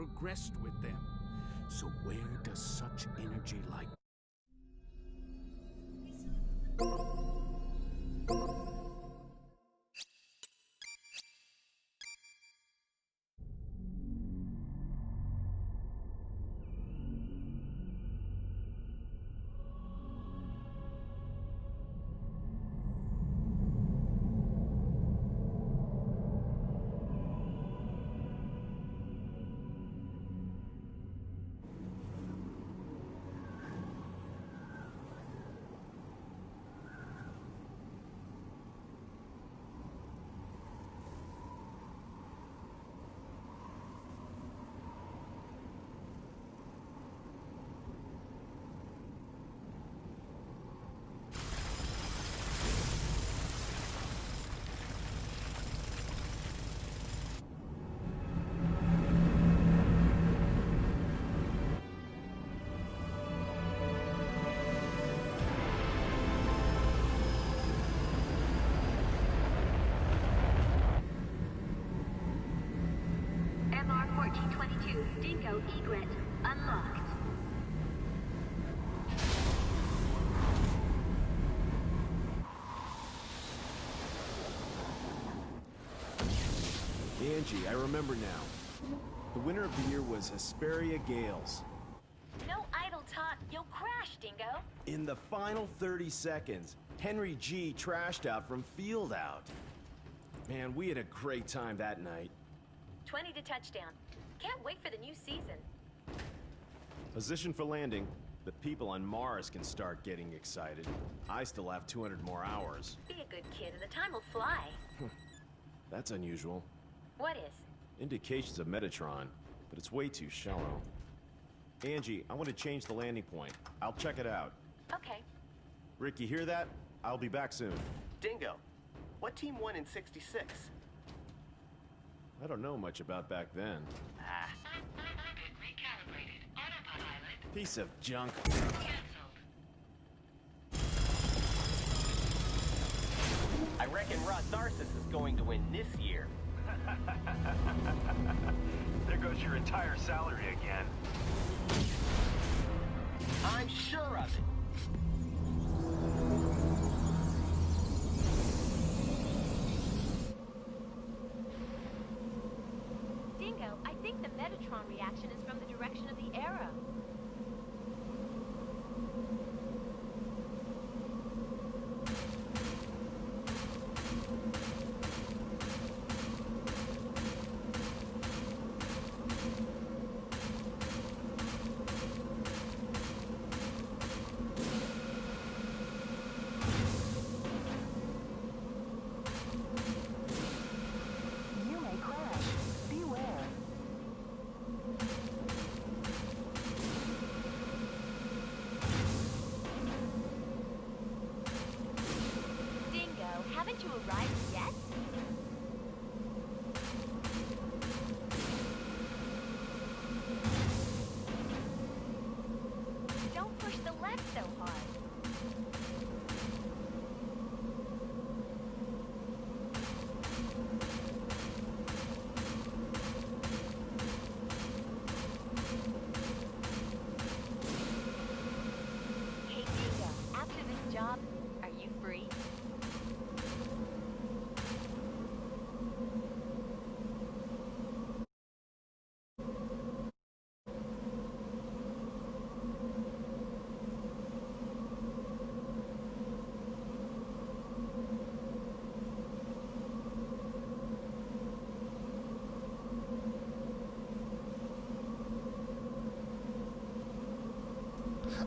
progressed with them. So where does such energy like... Dingo egret unlocked. Angie, I remember now. The winner of the year was Hesperia Gales. No idle talk, you'll crash, Dingo. In the final 30 seconds, Henry G trashed out from field out. Man, we had a great time that night. 20 to touchdown. Can't wait for the new season. Position for landing. The people on Mars can start getting excited. I still have 200 more hours. Be a good kid and the time will fly. That's unusual. What is? Indications of Metatron, but it's way too shallow. Angie, I want to change the landing point. I'll check it out. Okay. Rick, you hear that? I'll be back soon. Dingo, what team won in '66? I don't know much about back then. Recalibrated. Autopilot Piece of junk. canceled. I reckon Rod Narcissus is going to win this year. There goes your entire salary again. I'm sure of it. Dingo, I think the Metatron reaction is from the direction of the arrow. You may crash. Beware. Dingo, haven't you arrived yet? Don't push the left so hard. Hey Dingo, after this job, are you free?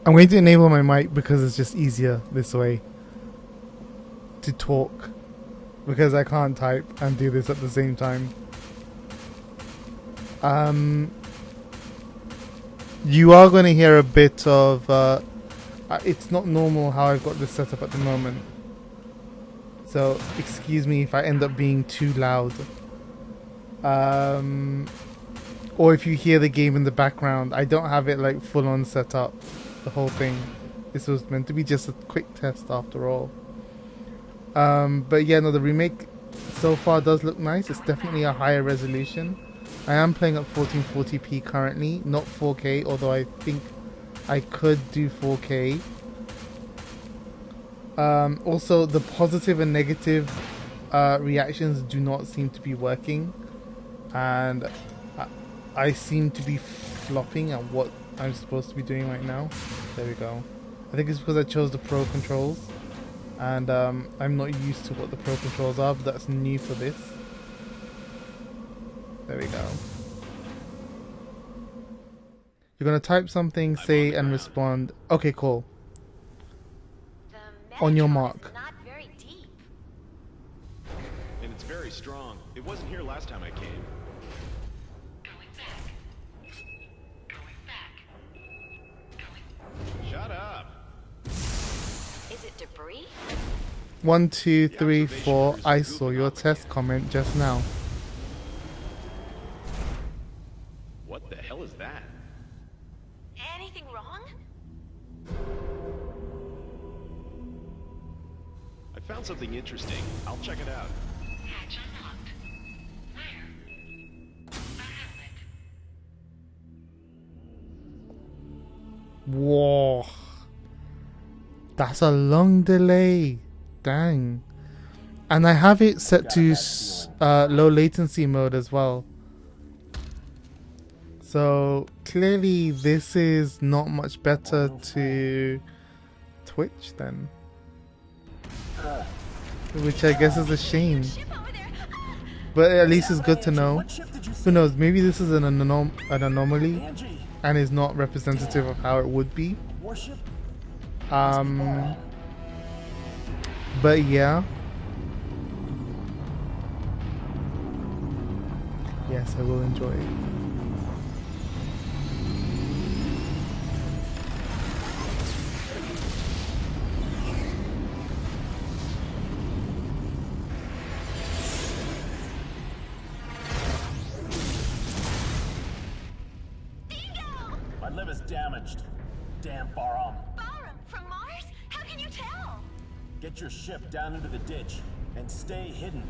I'm going to enable my mic because it's just easier this way to talk, because I can't type and do this at the same time. You are going to hear a bit of it's not normal how I've got this set up at the moment, so excuse me if I end up being too loud, or if you hear the game in the background. I don't have it like full on set up, the whole thing. This was meant to be just a quick test after all. But yeah, no, the remake so far does look nice. It's definitely a higher resolution. I am playing at 1440p currently, not 4K, although I think I could do 4K. Also, the positive and negative reactions do not seem to be working, and I seem to be flopping at what I'm supposed to be doing right now. There we go. I think it's because I chose the Pro controls, and I'm not used to what the Pro controls are, but that's new for this. There we go. You're gonna type something, say, and respond. Okay, cool. The On your Metatron mark. is not very deep. And it's very strong. It wasn't here last time I came. Going back. Going back. Going. Shut up. Is it debris? 1, 2, 3, 4. I saw your test comment just now. What the hell is that? Anything wrong? I found something interesting. I'll check it out. Hatch unlocked. Where? A helmet. Whoa. That's a long delay. Dang. And I have it set to low latency mode as well. So clearly this is not much better to Twitch then. Which I guess is a shame. But at least it's good to know. Who knows, maybe this is an anomaly and is not representative of how it would be. But yeah. Yes, I will enjoy it. My liver's damaged. Damn Barum. Barum from Mars? How can you tell? Get your ship down into the ditch and stay hidden.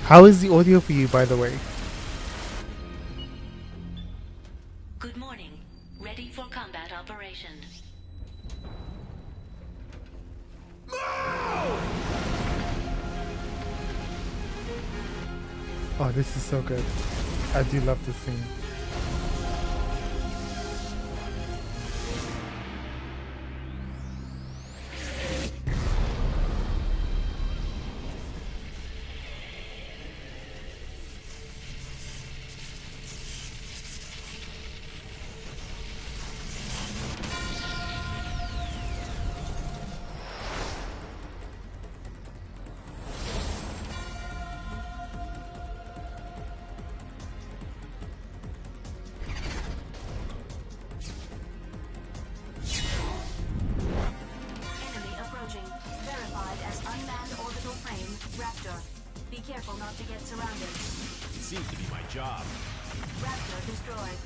How is the audio for you, by the way? Good morning. Ready for combat operation. Oh, this is so good. I do love this scene. Enemy approaching. Verified as unmanned orbital frame, Raptor. Be careful not to get surrounded. It seems to be my job. Raptor destroyed.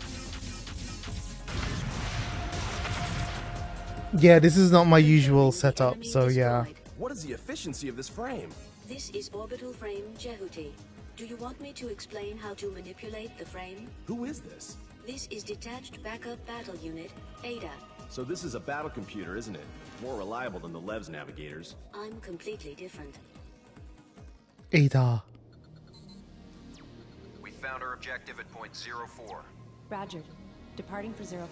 Yeah, this is not my usual setup, so yeah. What is the efficiency of this frame? This is orbital frame Jehuty. Do you want me to explain how to manipulate the frame? Who is this? This is Detached Backup Battle Unit, ADA. So this is a battle computer, isn't it? More reliable than the Lev's navigators. I'm completely different. Ada. We found our objective at point 04. Roger. Departing for 04.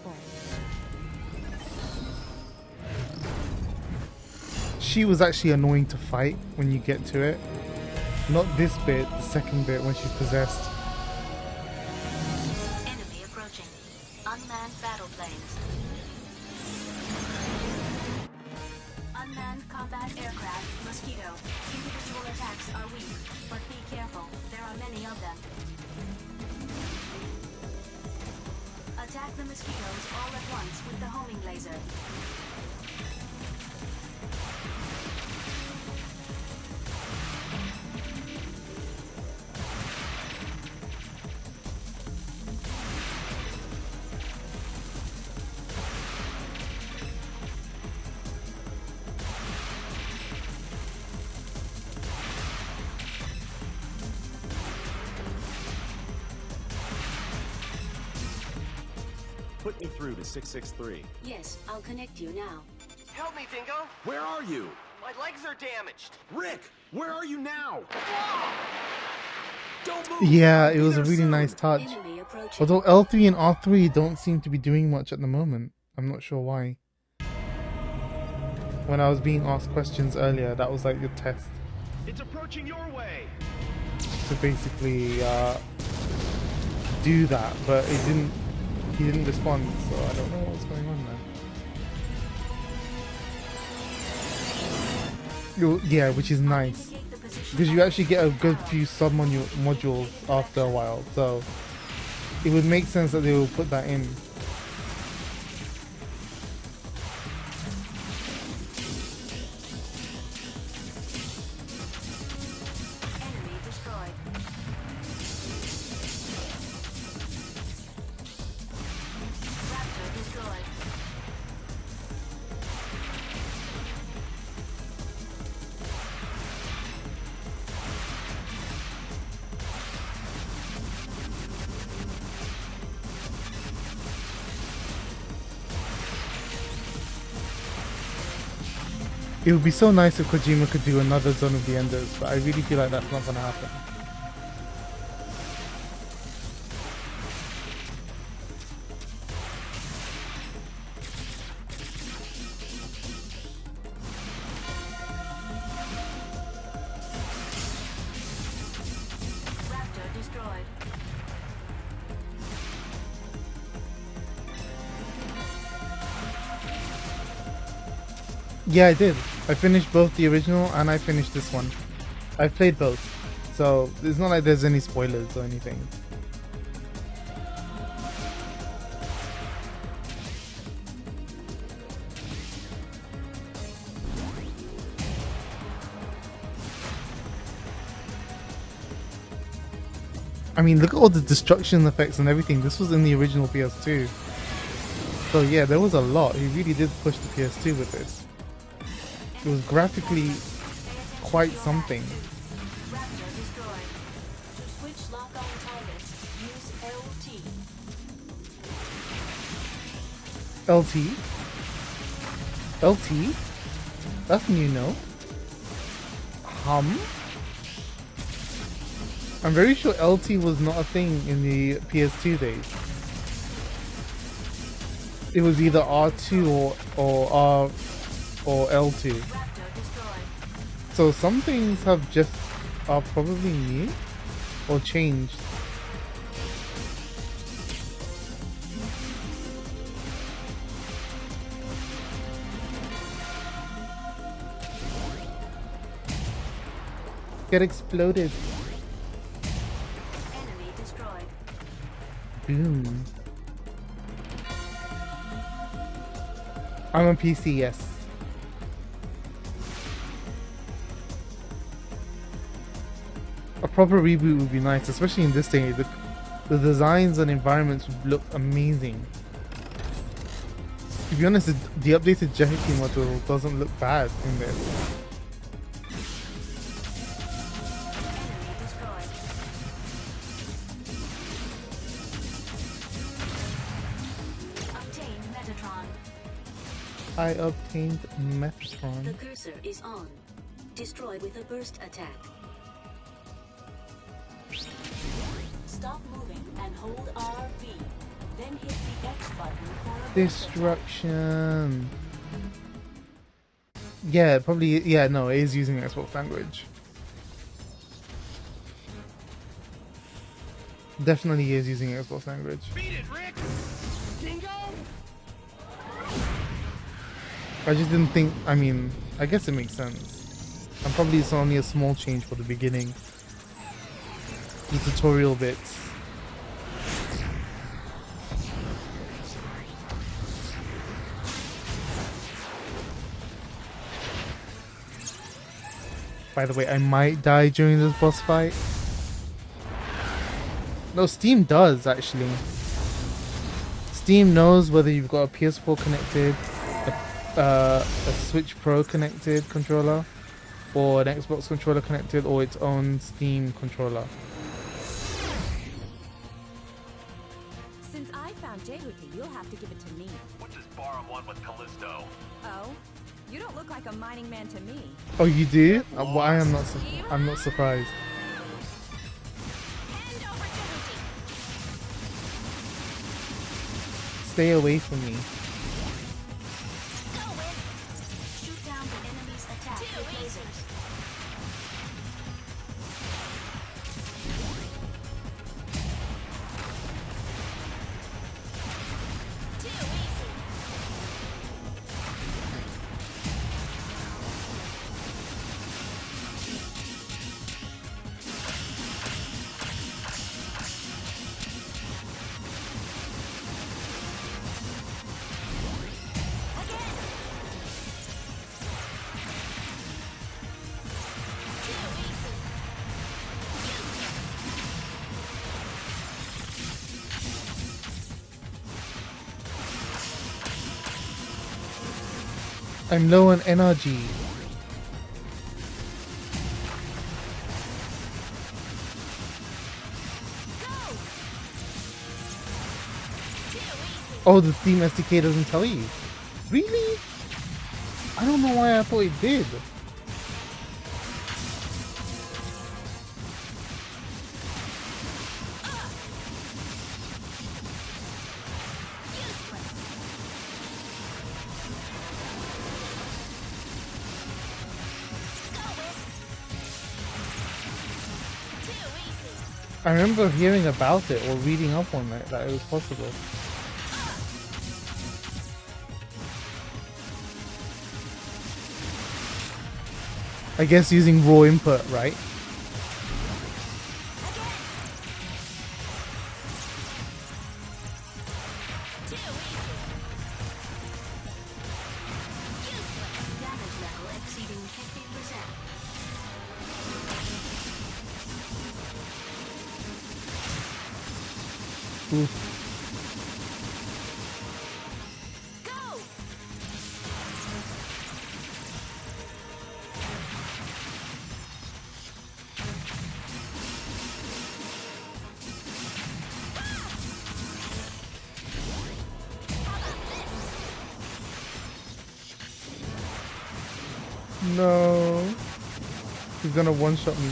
She was actually annoying to fight when you get to it. Not this bit, the second bit when she's possessed. Enemy approaching. Unmanned battle planes. Unmanned combat aircraft, Mosquito. Individual attacks are weak, but be careful. There are many of them. Attack the mosquitoes all at once with the homing laser. Put me through to 663. Yes, I'll connect you now. Help me, Dingo! Where are you? My legs are damaged! Rick, where are you now? Don't move! Yeah, I'll it be was a there really soon. nice touch. Enemy approaching. Although L3 and R3 don't seem to be doing much at the moment. I'm not sure why. When I was being asked questions earlier, that was like your test. It's approaching your way. To basically do that, but he didn't respond, so I don't know what's going on there. Yeah, which is nice because you actually get a good few sub modules after a while, so it would make sense that they will put that in. Enemy destroyed. Raptor destroyed. It would be so nice if Kojima could do another Zone of the Enders, but I really feel like that's not gonna happen. Raptor destroyed. Yeah, I did. I finished both the original and I finished this one. I've played both, so it's not like there's any spoilers or anything. I mean, look at all the destruction effects and everything. This was in the original PS2. So yeah, there was a lot. He really did push the PS2 with this. It was graphically quite something. Raptor destroyed. To switch lock-on targets, use LT. LT? LT? That's new, no? I'm very sure LT was not a thing in the PS2 days. It was either R2 or R or L2. So some things are probably new or changed. Get exploded. Enemy destroyed. Boom. I'm on PC, yes. A proper reboot would be nice, especially in this day. The designs and environments would look amazing. To be honest, the updated Jehuty model doesn't look bad in this. Enemy destroyed. Obtain Metatron. I obtained The Metatron. cursor is on. Destroy with a burst attack. Stop moving and hold RB. Then hit the X button for a burst Destruction. Yeah, probably. Yeah, no, it is using Xbox language. Definitely is using Xbox language. Beat it, Rick! Dingo! I just didn't think. I mean, I guess it makes sense. And probably it's only a small change for the beginning. The tutorial bits. By the way, I might die during this boss fight. No, Steam does actually. Steam knows whether you've got a PS4 connected, a Switch Pro connected controller, or an Xbox controller connected, or its own Steam controller. Since I found around Jehuty, you'll have to give it to me. What's this bar one with Callisto? Oh? You don't look like a mining man to me. Oh, you do? Why I'm not. I'm not surprised. Hand over Jehuty. Stay away from me. Go with. Shoot down the enemy's attack with lasers. Too easy. Again. Too easy. I'm low on energy. Oh, the Steam SDK doesn't tell you. Really? I don't know why I thought it did. I remember hearing about it or reading up on it, that it was possible. I guess using raw input, right? Damage level exceeding 50%. Oof. No. He's gonna one-shot me.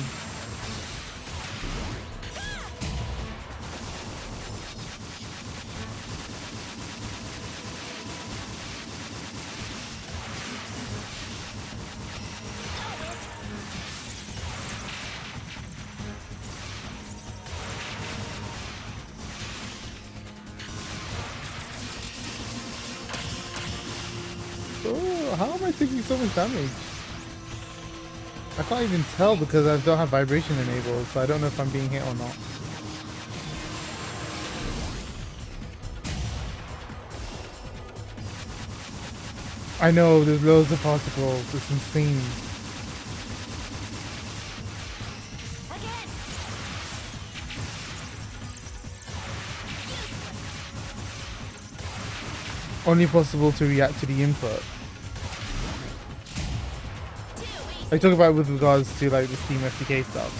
Oh, how am I taking so much damage? I can't even tell because I don't have vibration enabled, so I don't know if I'm being hit or not. I know, there's loads of particles, it's insane. Only possible to react to the input. I talk about it with regards to like the Steam SDK stuff.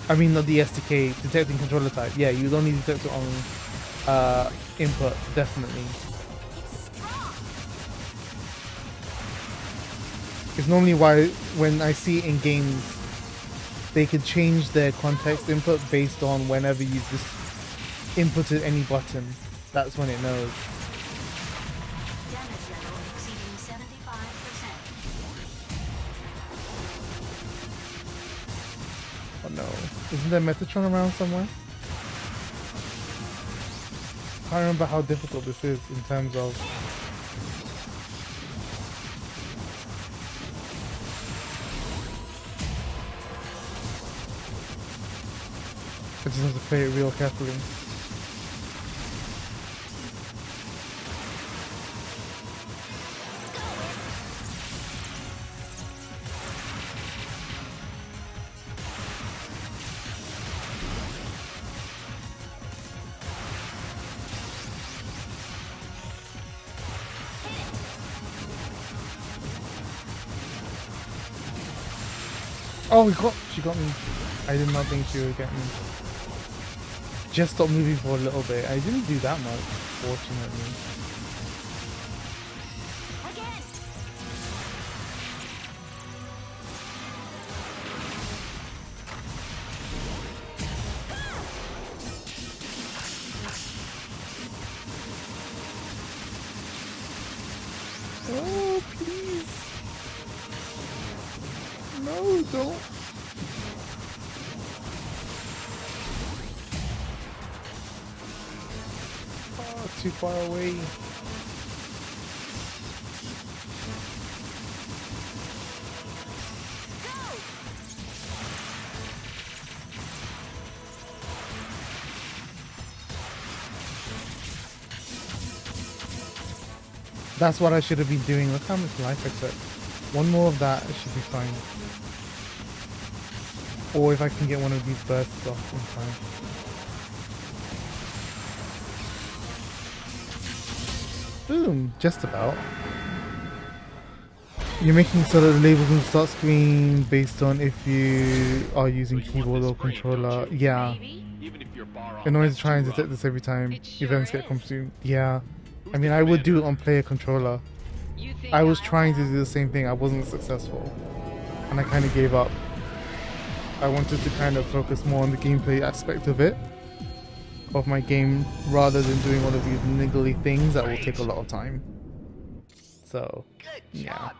I mean not the SDK, detecting controller type. Yeah, you would only detect it on input, definitely. It's normally why when I see it in games they could change their context input based on whenever you just inputted any button. That's when it knows. Damage level exceeding 75%. Oh no. Isn't there Metatron around somewhere? I can't remember how difficult this is in terms of... I just have to play it real carefully. Oh, she got me. I did not think she would get me. Just stop moving for a little bit. I didn't do that much, fortunately. Oh, please. No, don't. Oh, too far away. That's what I should have been doing. Look how much life I took. One more of that, it should be fine. Or if I can get one of these bursts off in time. Boom! Just about. You're making so that the labels on the start screen based on if you are using keyboard or controller. Yeah. In order to try and detect this every time events get consumed. Yeah. I mean, I would do it on player controller. I was trying to do the same thing. I wasn't successful. And I kind of gave up. I wanted to kind of focus more on the gameplay aspect of it. Of my game, rather than doing all of these niggly things that will take a lot of time. So, yeah.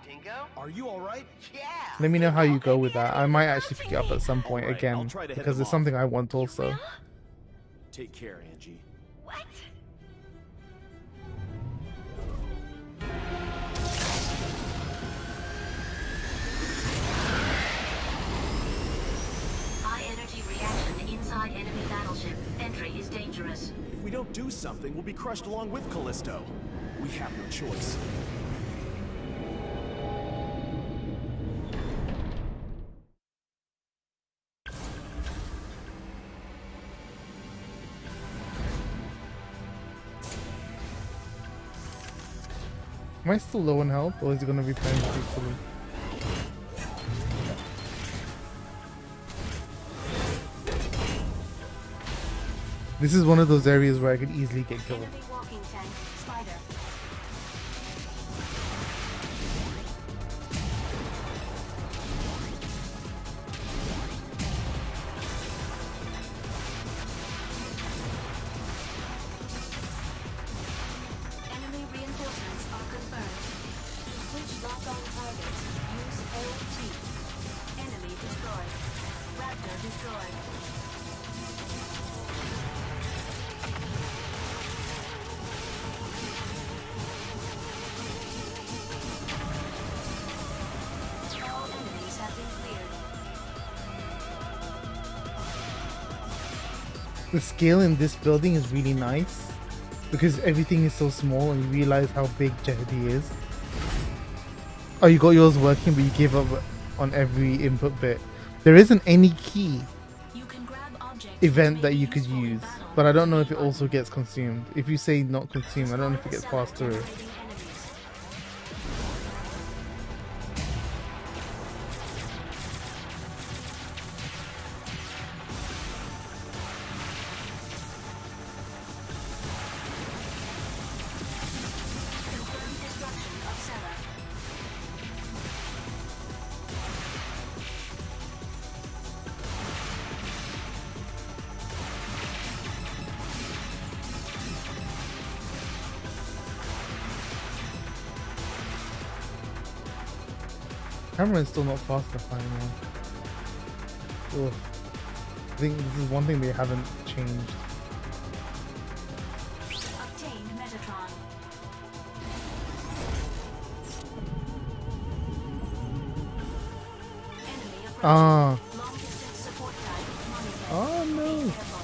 Are you all right? Yeah. Let me know how you go with that. I might actually pick it up at some point again. Because it's something I want also. Take care, Angie. What? High energy reaction inside enemy battleship. Entry is dangerous. If we don't do something, we'll be crushed along with Callisto. We have no choice. Am I still low on health, or is it going to be playing peacefully? This is one of those areas where I could easily get killed. Enemy walking tank. Spider. Enemy reinforcements are confirmed. To switch lock-on targets, use LT. Enemy destroyed. Raptor destroyed. All enemies have been cleared. The scale in this building is really nice because everything is so small and you realize how big Jehuty is. Oh, you got yours working, but you gave up on every input bit. There isn't any key You can grab objects event which that may you be could useful in use, battle. but I don't know if it also gets consumed. If you say not consumed, I don't know if it gets passed through. Generating enemies. Confirmed destruction of cellar. Camera is still not fast enough anymore. Ugh. I think this is one thing they haven't changed. Obtained Metatron. Enemy approaching. Ah. Long distance support type monitored. Oh no. Be careful.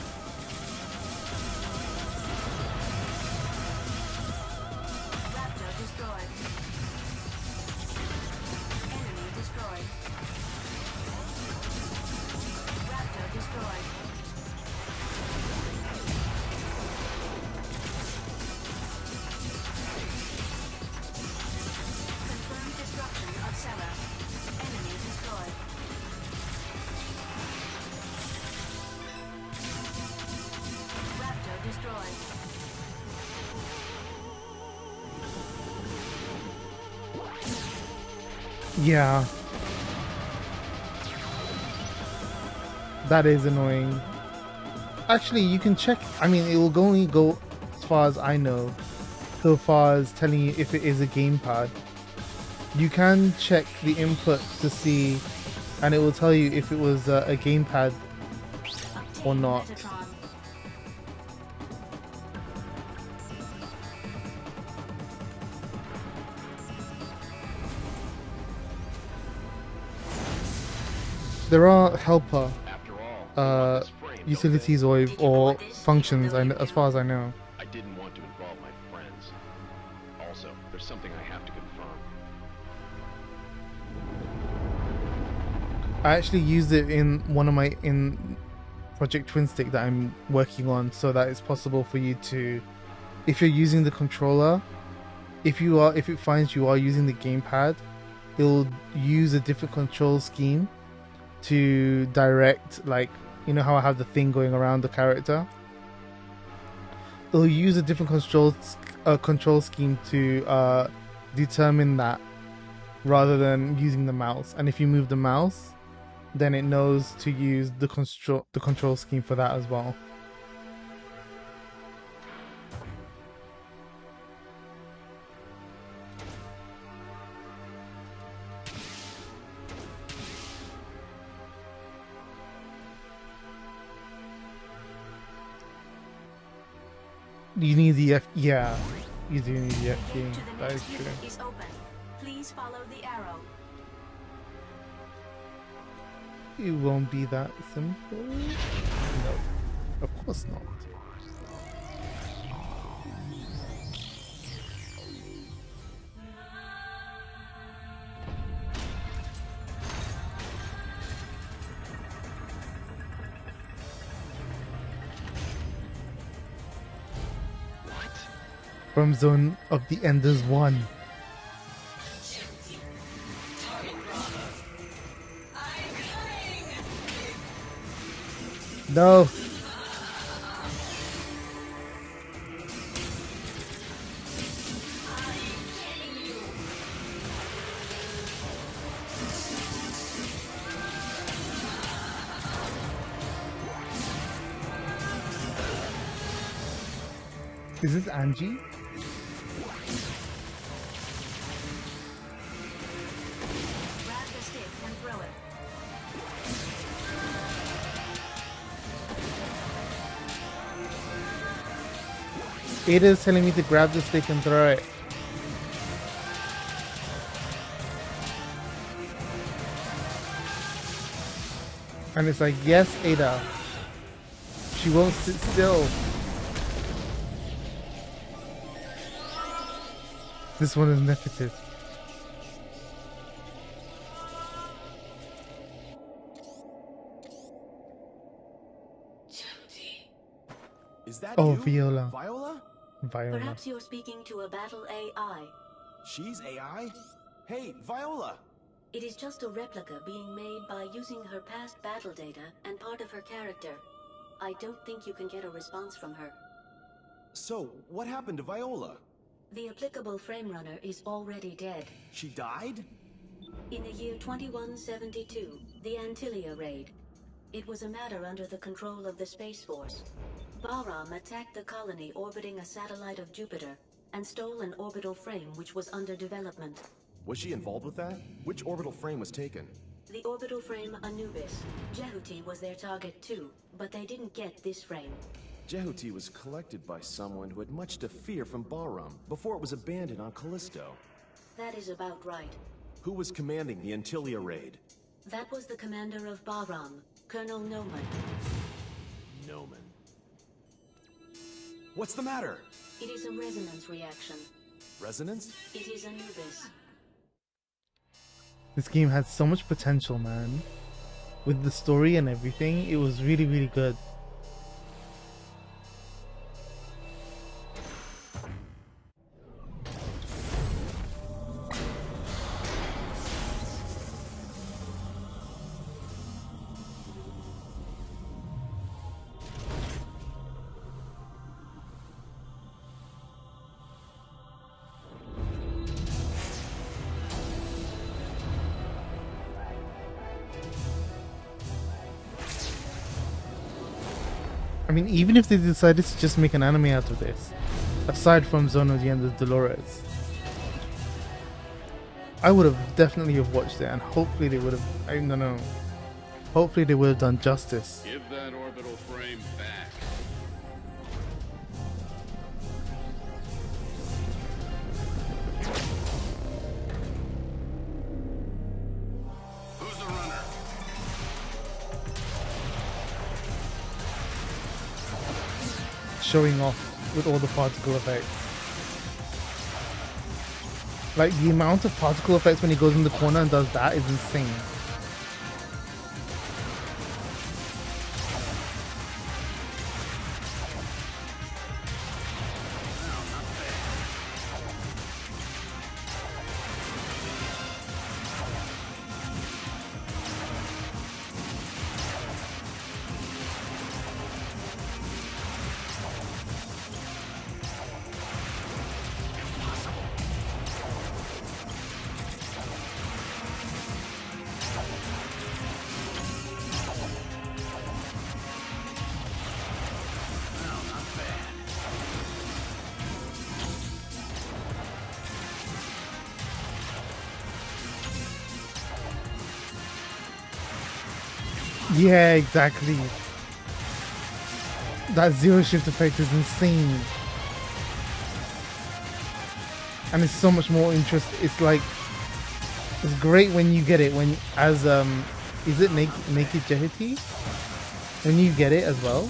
Raptor destroyed. Enemy destroyed. Raptor destroyed. Confirmed destruction of cellar. Enemy destroyed. Yeah. That is annoying. Actually, you can check. I mean, it will only go as far as I know, so far as telling you if it is a gamepad. You can check the input to see, and it will tell you if it was a gamepad or not. There are helper utilities or functions, as far as I know. I didn't want to involve my friends. Also, there's something I have to confirm. I actually used it in one of my Project Twin Stick that I'm working on, so that it's possible for you to, if you're using the controller, if it finds you are using the gamepad, it'll use a different control scheme to direct, like, you know how I have the thing going around the character? It'll use a different control scheme to determine that, rather than using the mouse. And if you move the mouse, then it knows to use the control scheme for that as well. You need the F. Yeah, you do need the F key. That is true. Is open. Please follow the arrow. It won't be that simple. No, of course not. From Zone of the Enders 1. No. Is this Angie? Grab the stick and throw it. Ada is telling me to grab the stick and throw it. And it's like, yes, Ada. She won't sit still. This one is nepotism. Is that Oh, you? Viola. Viola? Viola. Perhaps you're speaking to a battle AI. She's AI? Hey, Viola! It is just a replica being made by using her past battle data and part of her character. I don't think you can get a response from her. So, what happened to Viola? The applicable frame runner is already dead. She died? In the year 2172, the Antilia raid. It was a matter under the control of the Space Force. Bahram attacked the colony orbiting a satellite of Jupiter and stole an orbital frame which was under development. Was she involved with that? Which orbital frame was taken? The orbital frame Anubis. Jehuty was their target too, but they didn't get this frame. Jehuty was collected by someone who had much to fear from Bahram before it was abandoned on Callisto. That is about right. Who was commanding the Antilia raid? That was the commander of Bahram, Colonel Noman. Noman. What's the matter? It is a resonance reaction. Resonance? It is Anubis. This game had so much potential, man. With the story and everything, it was really, really good. I mean, even if they decided to just make an anime out of this, aside from Zonodi and the Dolores, I would have definitely have watched it, and hopefully they would have. I don't know. Hopefully they would have done justice. Give that orbital frame back. Who's the runner? Showing off with all the particle effects. Like the amount of particle effects when he goes in the corner and does that is insane. Yeah, exactly. That zero shift effect is insane. And it's so much more interest. It's like, it's great when you get it when as is it naked Jehuty? When you get it as well.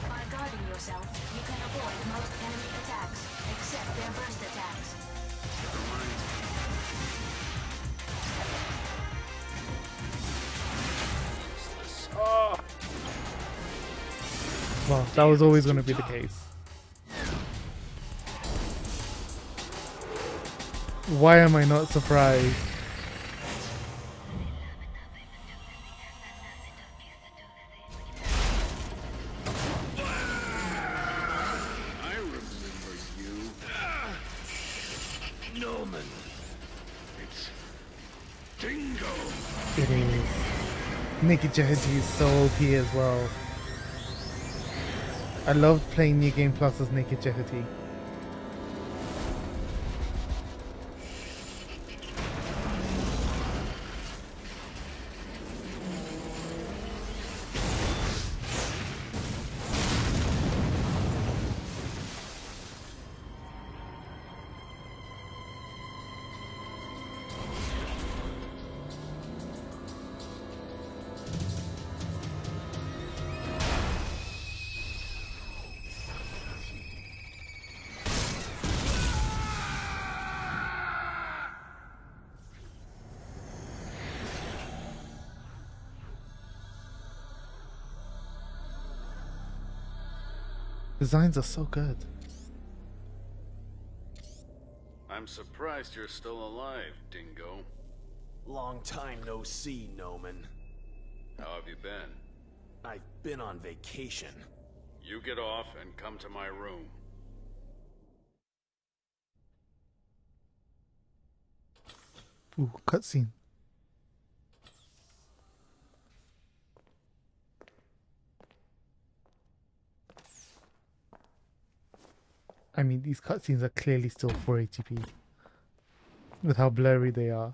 By guarding yourself, you can avoid most enemy attacks, except their burst attacks. Well, that was always going to be the case. Why am I not surprised? I remember you. Noman. It's Dingo. It is. Naked Jehuty is so OP as well. I loved playing New Game Plus as Naked Jehuty. Designs are so good. I'm surprised you're still alive, Dingo. Long time no see, Noman. How have you been? I've been on vacation. You get off and come to my room. Ooh, cutscene. I mean, these cutscenes are clearly still 480p. With how blurry they are.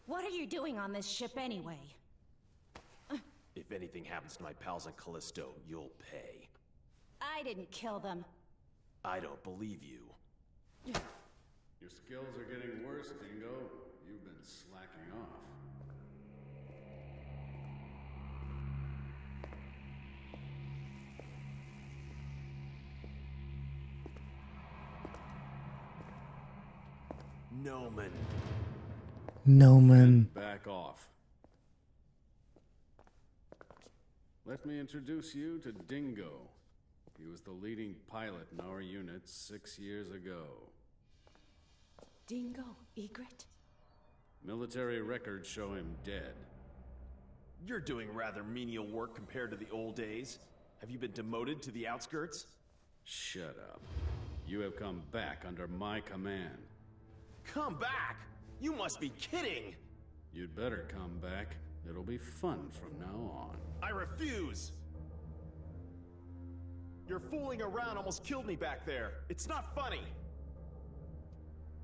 What are you doing on this ship anyway? If anything happens to my pals on Callisto, you'll pay. I didn't kill them. I don't believe you. Your skills are getting worse, Dingo. You've been slacking off. Noman. Noman. Back off. Let me introduce you to Dingo. He was the leading pilot in our unit 6 years ago. Dingo Egret? Military records show him dead. You're doing rather menial work compared to the old days. Have you been demoted to the outskirts? Shut up. You have come back under my command. Come back? You must be kidding! You'd better come back. It'll be fun from now on. I refuse! Your fooling around almost killed me back there. It's not funny.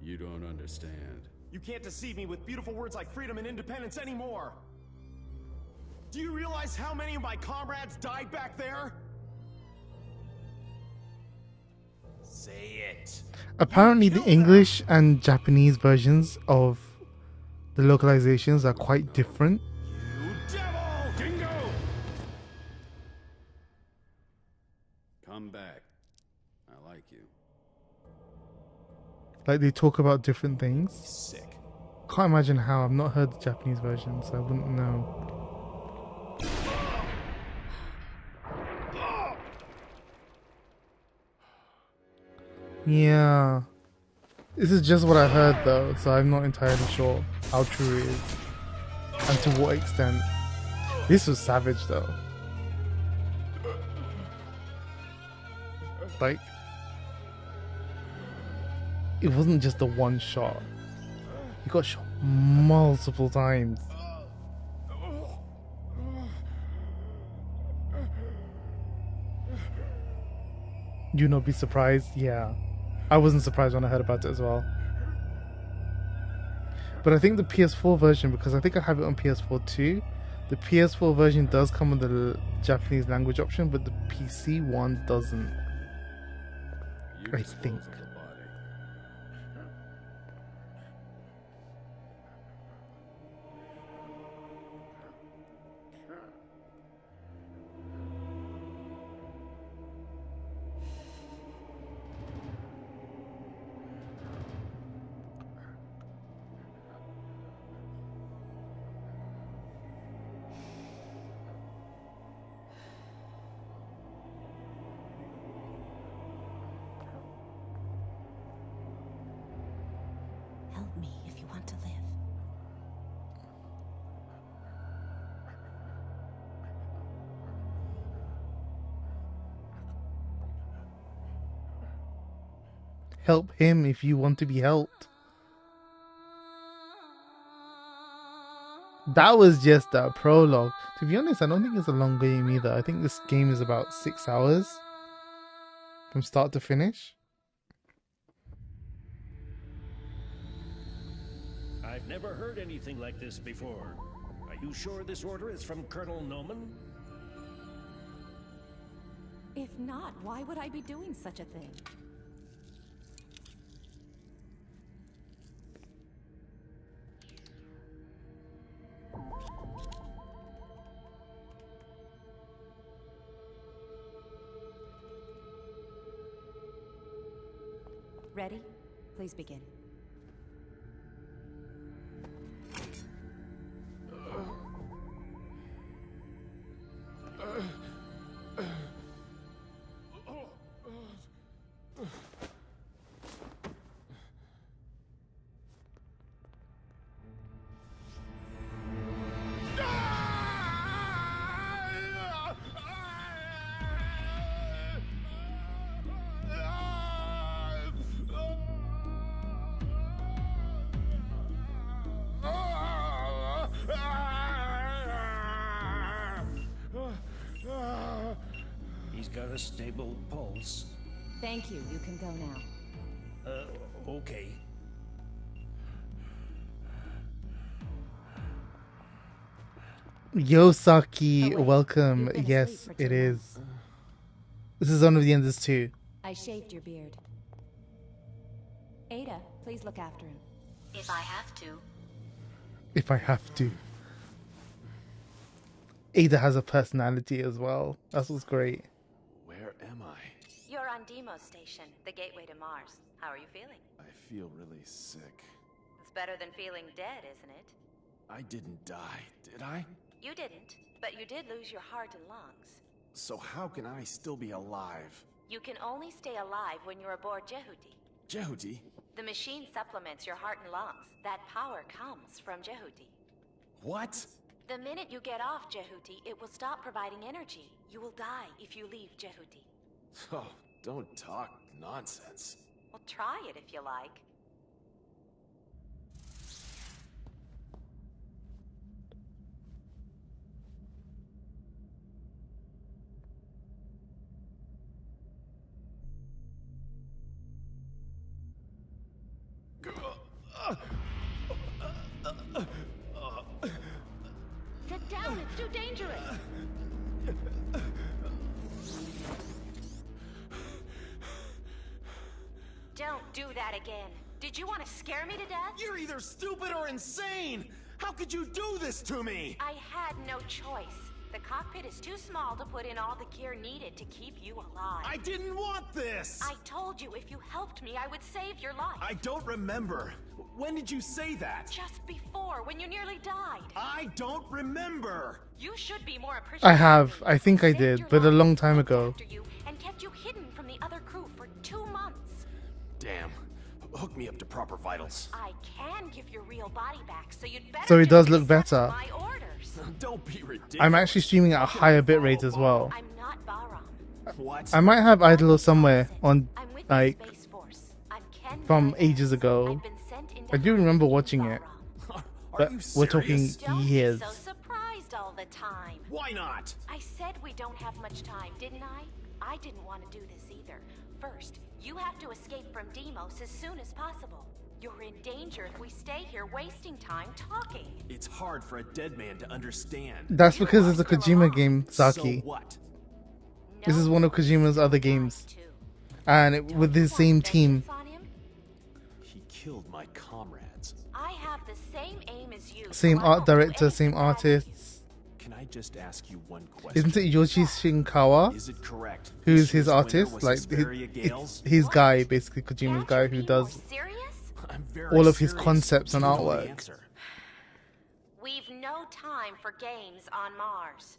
You don't understand. You can't deceive me with beautiful words like freedom and independence anymore. Do you realize how many of my comrades died back there? Say it. Apparently, the English and Japanese versions of the localizations are quite different. You devil! Dingo! Come back. I like you. Like, they talk about different things. Sick. Can't imagine how. I've not heard the Japanese version, so I wouldn't know. Yeah. This is just what I heard though, so I'm not entirely sure how true it is. And to what extent. This was savage though. Like, it wasn't just the one shot. He got shot multiple times. You not be surprised? Yeah. I wasn't surprised when I heard about it as well. But I think the PS4 version, because I think I have it on PS4 too, the PS4 version does come with the Japanese language option, but the PC one doesn't. I think. Help me if you want to live. Help him if you want to be helped. That was just a prologue. To be honest, I don't think it's a long game either. I think this game is about 6 hours from start to finish. I've never heard anything like this before. Are you sure this order is from Colonel Noman? If not, why would I be doing such a thing? Ready? Please begin. He's got a stable pulse. Thank you. You can go now. Okay. Yosaki, Oh, wait. welcome. You've been Yes, asleep for it too is. This is one of the enders too. I shaved your beard. Ada, please look after him. If I have to. If I have to. Ada has a personality as well. That's what's great. Where am I? You're on Demo Station, the gateway to Mars. How are you feeling? I feel really sick. It's better than feeling dead, isn't it? I didn't die, did I? You didn't, but you did lose your heart and lungs. So how can I still be alive? You can only stay alive when you're aboard Jehuty. Jehuty? The machine supplements your heart and lungs. That power comes from Jehuty. What? The minute you get off Jehuty, it will stop providing energy. You will die if you leave Jehuty. Oh, don't talk nonsense. Well, try it if you like. Sit down, it's too dangerous. Don't do that again. Did you want to scare me to death? You're either stupid or insane! How could you do this to me? I had no choice. The cockpit is too small to put in all the gear needed to keep you alive. I didn't want this! I told you if you helped me, I would save your life. I don't remember. When did you say that? Just before, when you nearly died. I don't remember! You should be more appreciative. I have. I think I did, but a long time ago. And kept you hidden from the other crew for 2 months. Damn. Hook me up to proper vitals. I can give your real body back, so you'd better. So it does look better. My orders. Don't be ridiculous. I'm actually streaming at a higher bitrate as well. I'm not Bahram. What? I might have Idol somewhere on, I'm with like, the Space Force. I'm Ken from Valdez. ages ago. I've been sent into I do remember watching it, Are but you we're talking serious? Don't years. be so surprised all the time. Why not? I said we don't have much time, didn't I? I didn't want to do this either. First, you have to escape from Deimos as soon as possible. You're in danger if we stay here wasting time talking. It's hard for a dead man to understand. That's because it's a Kojima game, Saki. So what? This is one of Kojima's other games, and with his same team. He killed my comrades. I have the same aim as you. Same so I art won't do director, same anything bad. artists. Can I just ask you one question? Isn't it Yoshi Shinkawa, Is it correct? who's this his year's winner artist? was Like, Hesperia it's Gales? his guy, basically Kojima's guy, who does I'm very all of his serious. concepts and Do you know the artwork. answer? We've no time for games on Mars.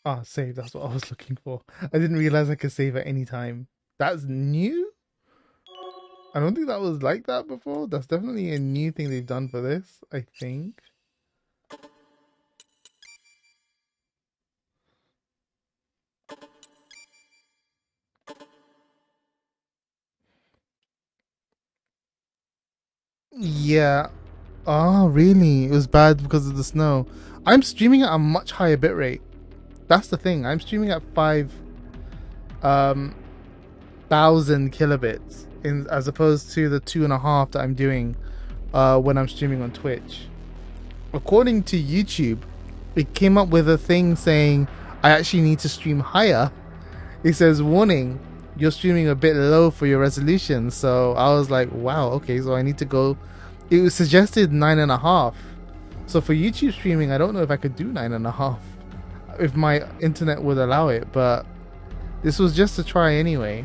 Ah, save, that's what I was looking for. I didn't realize I could save at any time. That's new? I don't think that was like that before. That's definitely a new thing they've done for this, I think. Yeah. Oh, really? It was bad because of the snow. I'm streaming at a much higher bitrate. That's the thing. I'm streaming at 5,000 kilobits as opposed to the 2.5 that I'm doing when I'm streaming on Twitch. According to YouTube, it came up with a thing saying I actually need to stream higher. It says, warning, you're streaming a bit low for your resolution. So I was like, wow, okay, so I need to go. It was suggested 9.5. So for YouTube streaming, I don't know if I could do 9.5 if my internet would allow it, but this was just a try anyway.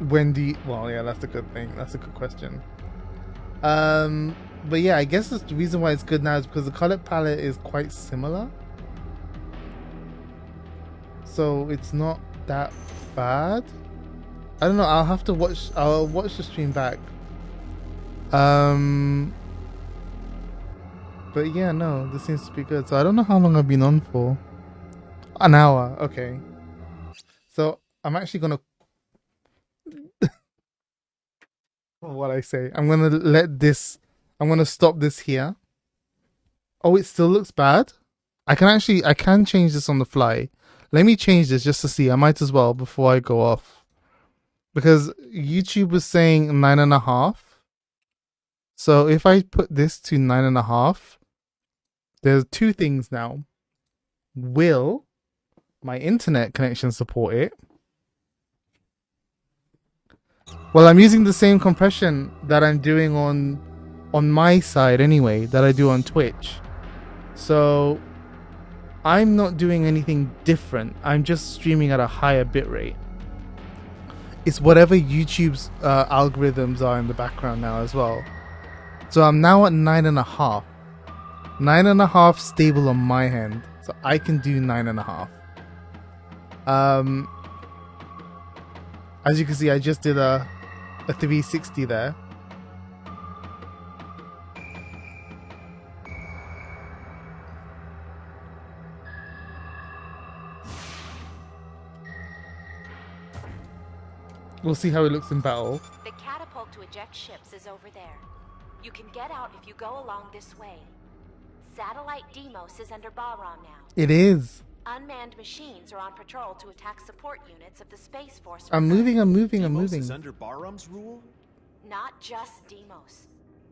Well, yeah, that's a good thing. That's a good question. But yeah, I guess the reason why it's good now is because the color palette is quite similar. So it's not that bad. I don't know, I'll watch the stream back. But yeah, no, this seems to be good. So I don't know how long I've been on for. An hour, okay. So I'm actually gonna what I say. I'm gonna stop this here. Oh, it still looks bad? I can change this on the fly. Let me change this just to see. I might as well before I go off. Because YouTube was saying 9.5. So if I put this to 9.5, there's two things now. Will my internet connection support it? Well, I'm using the same compression that I'm doing on my side anyway, that I do on Twitch. So I'm not doing anything different. I'm just streaming at a higher bitrate. It's whatever YouTube's algorithms are in the background now as well. So I'm now at 9.5. 9.5 stable on my hand, so I can do 9.5. As you can see, I just did a 360 there. We'll see how it looks in battle. The catapult to eject ships is over there. You can get out if you go along this way. Satellite Deimos is under Bahram now. It is. Unmanned machines are on patrol to attack support units of the Space Force. I'm moving. Deimos is under Bahram's rule? Not just Deimos.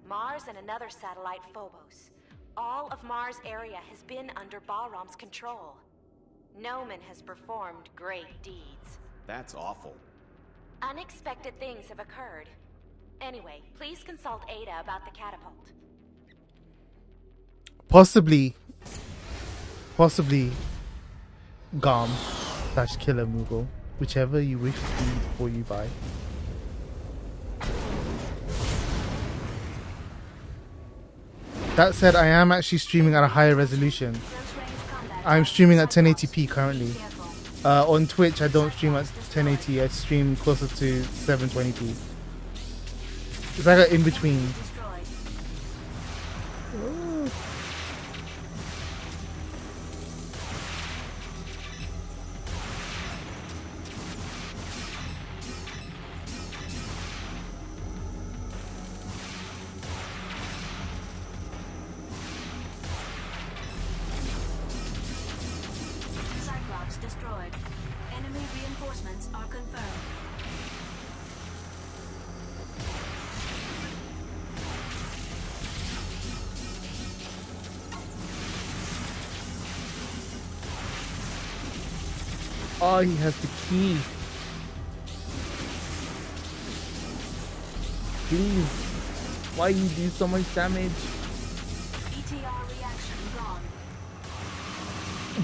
Mars and another satellite, Phobos. All of Mars' area has been under Bahram's control. Noman has performed great deeds. That's awful. Unexpected things have occurred. Anyway, please consult Ada about the catapult. Possibly Gom / Killer Moogle, whichever you wish to be before you buy. That said, I am actually streaming at a higher resolution. I'm streaming at 1080p currently. On Twitch, I don't stream at 1080. I stream closer to 720p. It's like an in-between. Cyclops destroyed. Enemy reinforcements are confirmed. Oh, he has the key. Please. Why you do so much damage? ETR reaction gone.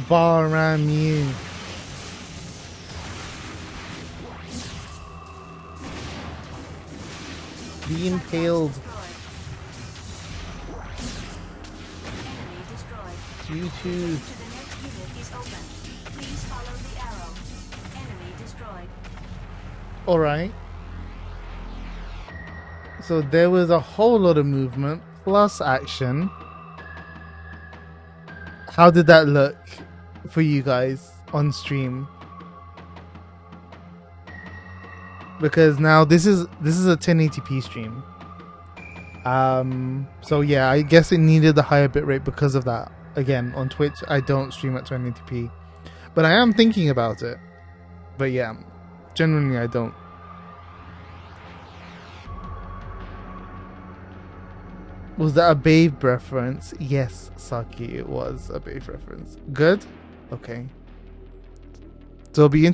Bahram you. Be impaled. Enemy destroyed. You too. To the next unit is open. Please follow the arrow. Enemy destroyed. Alright. So there was a whole lot of movement plus action. How did that look for you guys on stream? Because now this is a 1080p stream. So yeah, I guess it needed the higher bitrate because of that. Again, on Twitch I don't stream at 1080p. But I am thinking about it. But yeah, generally I don't. Was that a Babe reference? Yes, Saki, it was a Babe reference. Good? Okay. So it'll be interesting.